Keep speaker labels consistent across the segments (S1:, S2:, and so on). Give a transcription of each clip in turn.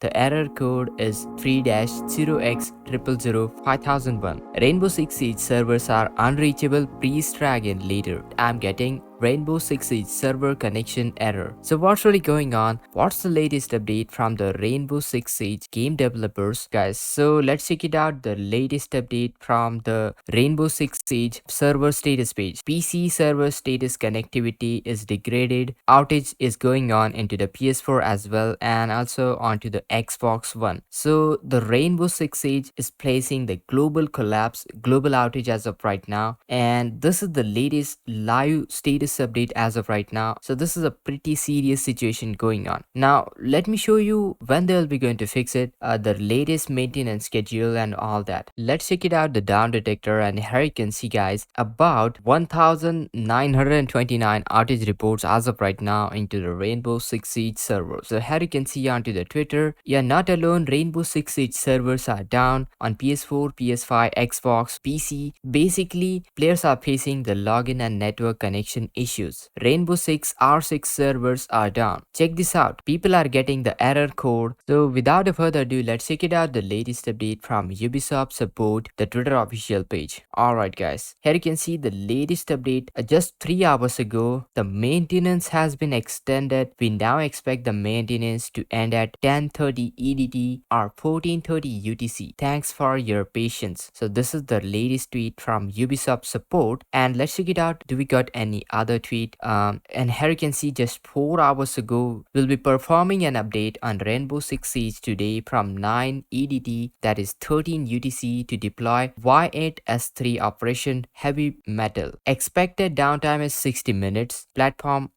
S1: The error code is 3-0x005001. Rainbow Six Siege servers are unreachable. Please try again later. I'm getting Rainbow Six Siege server connection error. So what's really going on? What's the latest update from the Rainbow Six Siege game developers, guys? So let's check it out. The latest update from the Rainbow Six Siege server status page. PC server status connectivity is degraded. Outage is going on into the PS4 as well, and also onto the Xbox One. So the Rainbow Six Siege is placing the global collapse, global outage as of right now, and this is the latest live status update as of right now. So this is a pretty serious situation going on. Now let me show you when they'll be going to fix it, the latest maintenance schedule and all that. Let's check it out, the down detector, and here you can see, guys, about 1929 outage reports as of right now into the Rainbow Six Siege server. So here you can see onto the Twitter, you're not alone, Rainbow Six Siege servers are down on PS4, PS5, Xbox, PC. Basically, players are facing the login and network connection issues. Rainbow Six R6 servers are down. Check this out. People are getting the error code. So without further ado, let's check it out, the latest update from Ubisoft support, the Twitter official page. Alright guys, here you can see the latest update just 3 hours ago. The maintenance has been extended. We now expect the maintenance to end at 10:30 EDT or 14:30 UTC. Thanks for your patience. So this is the latest tweet from Ubisoft support, and let's check it out. Do we got any other tweet? And here you can see just 4 hours ago, we'll be performing an update on Rainbow Six Siege today from 9 EDT, that is 13 UTC, to deploy Y8S3 Operation Heavy Metal. Expected downtime is 60 minutes.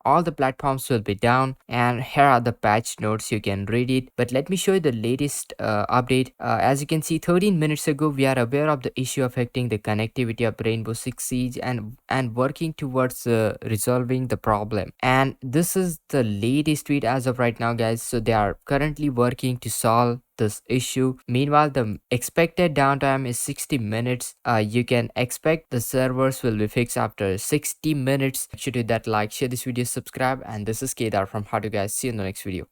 S1: All the platforms will be down, and here are the patch notes. You can read it, but let me show you the latest update. As you can see, 13 minutes ago, we are aware of the issue affecting the connectivity of Rainbow Six Siege and working towards resolving the problem. And this is the latest tweet as of right now, guys. So they are currently working to solve this issue. Meanwhile, the expected downtime is 60 minutes. You can expect the servers will be fixed after 60 minutes. Should hit that like, share this video, subscribe, and this is Kedar from How to Guys. See you in the next video.